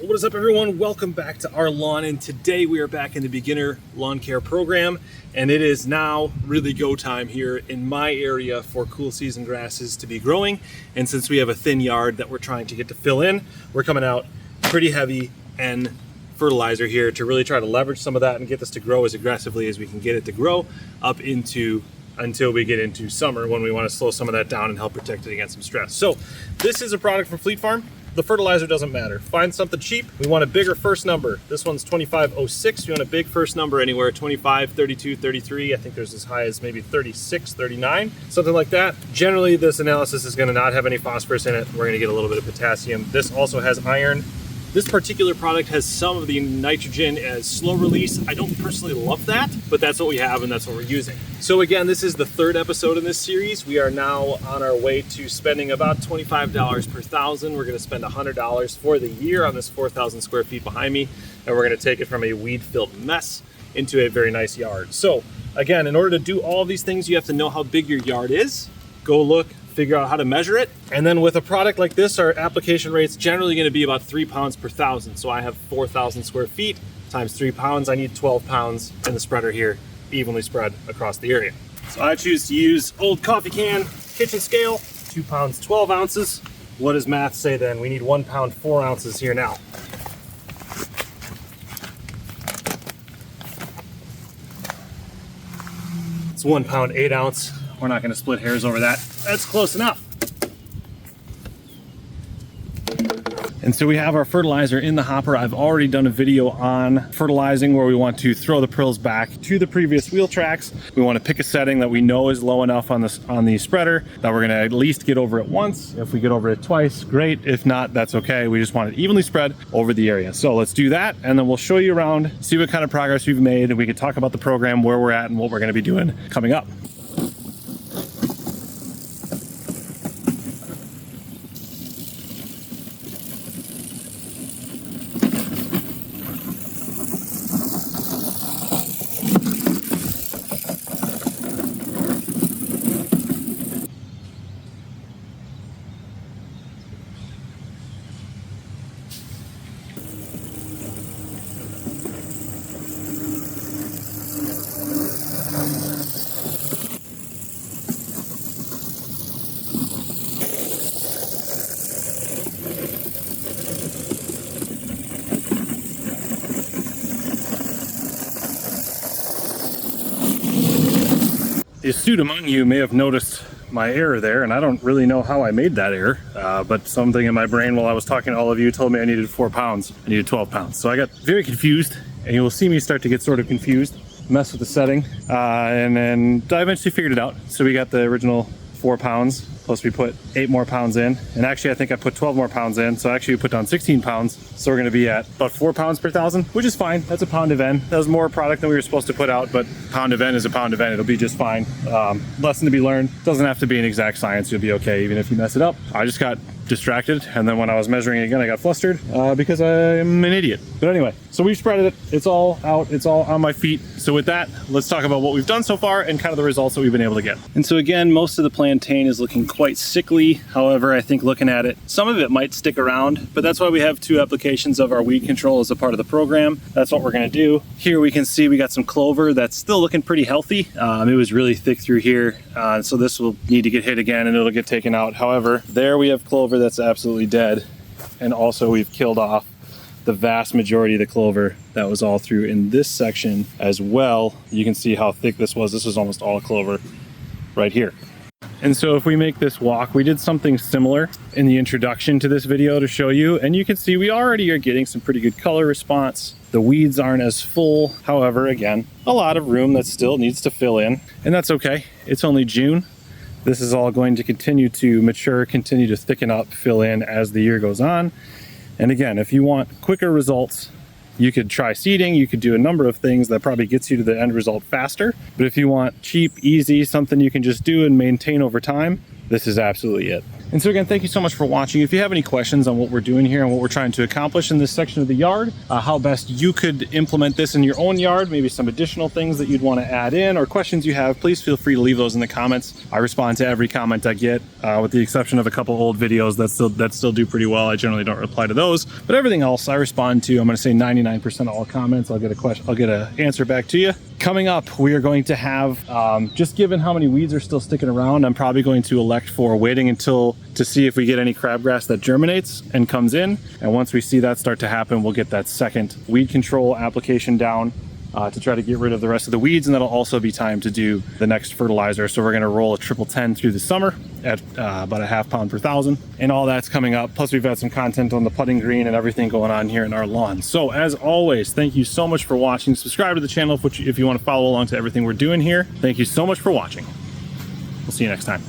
What is up, everyone? Welcome back to our lawn, and today we are back in the beginner lawn care program, and it is now really go time here in my area for cool season grasses to be growing. And since we have a thin yard that we're trying to get to fill in, we're coming out pretty heavy and fertilizer here to really try to leverage some of that and get this to grow as aggressively as we can get it to grow up into until we get into summer, when we want to slow some of that down and help protect it against some stress. So this is a product from Fleet Farm. The fertilizer doesn't matter. Find something cheap. We want a bigger first number. This one's 2506. You want a big first number anywhere, 25, 32, 33. I think there's as high as maybe 36, 39, something like that. Generally, this analysis is going to not have any phosphorus in it. We're going to get a little bit of potassium. This also has iron. This particular product has some of the nitrogen as slow release. I don't personally love that, but that's what we have and that's what we're using. So again, this is the third episode in this series. We are now on our way to spending about $25 per thousand. We're gonna spend $100 for the year on this 4,000 square feet behind me, and we're gonna take it from a weed-filled mess into a very nice yard. So again, in order to do all of these things, you have to know how big your yard is. Go look, figure out how to measure it. And then with a product like this, our application rate's generally going to be about 3 pounds per thousand. So I have 4,000 square feet times 3 pounds. I need 12 pounds in the spreader here, evenly spread across the area. So I choose to use old coffee can kitchen scale, 2 pounds, 12 ounces. What does math say then? We need 1 pound, 4 ounces here now. It's 1 pound, 8 ounce. We're not going to split hairs over that. That's close enough. And so we have our fertilizer in the hopper. I've already done a video on fertilizing where we want to throw the prills back to the previous wheel tracks. We want to pick a setting that we know is low enough on the spreader that we're going to at least get over it once. If we get over it twice, great. If not, that's okay. We just want it evenly spread over the area. So let's do that, and then we'll show you around, see what kind of progress we've made, and we can talk about the program, where we're at, and what we're going to be doing coming up. The astute among you may have noticed my error there, and I don't really know how I made that error, but something in my brain while I was talking to all of you told me I needed 4 pounds. I needed 12 pounds. So I got very confused, and you will see me start to get sort of confused, mess with the setting, and then I eventually figured it out. So we got the original 4 pounds, plus we put 8 more pounds in, and actually I think I put 12 more pounds in, so actually we put down 16 pounds. So we're gonna be at about 4 pounds per thousand, which is fine. That's a pound of N. That was more product than we were supposed to put out, but pound of N is a pound of N. It'll be just fine. Lesson to be learned. Doesn't have to be an exact science. You'll be okay even if you mess it up. I just got distracted, and then when I was measuring it again, I got flustered because I'm an idiot. But anyway, so we've spreaded it. It's all out. It's all on my feet. So with that, let's talk about what we've done so far and kind of the results that we've been able to get. And so again, most of the plantain is looking quite sickly. However, I think looking at it, some of it might stick around, but that's why we have 2 applications of our weed control as a part of the program. That's what we're going to do. Here we can see we got some clover that's still looking pretty healthy. It was really thick through here, so this will need to get hit again and it'll get taken out. However, there we have clover that's absolutely dead, and also we've killed off the vast majority of the clover that was all through in this section as well. You can see how thick this was. This was almost all clover right here. And so if we make this walk, we did something similar in the introduction to this video to show you, and you can see we already are getting some pretty good color response. The weeds aren't as full. However, again, a lot of room that still needs to fill in, and that's okay. It's only June. This is all going to continue to mature, continue to thicken up, fill in as the year goes on. And again, if you want quicker results, you could try seeding, you could do a number of things that probably gets you to the end result faster. But if you want cheap, easy, something you can just do and maintain over time, this is absolutely it. And so again, thank you so much for watching. If you have any questions on what we're doing here and what we're trying to accomplish in this section of the yard, how best you could implement this in your own yard, maybe some additional things that you'd want to add in, or questions you have, please feel free to leave those in the comments. I respond to every comment I get, with the exception of a couple old videos that still do pretty well. I generally don't reply to those, but everything else I respond to. I'm going to say 99% of all comments. I'll get an answer back to you. Coming up, we are going to have, just given how many weeds are still sticking around, I'm probably going to elect for waiting to see if we get any crabgrass that germinates and comes in. And once we see that start to happen, we'll get that second weed control application down to try to get rid of the rest of the weeds. And that'll also be time to do the next fertilizer. So we're going to roll a 10-10 through the summer at about a ½ pound per 1,000. And all that's coming up. Plus we've had some content on the putting green and everything going on here in our lawn. So as always, thank you so much for watching. Subscribe to the channel if you want to follow along to everything we're doing here. Thank you so much for watching. We'll see you next time.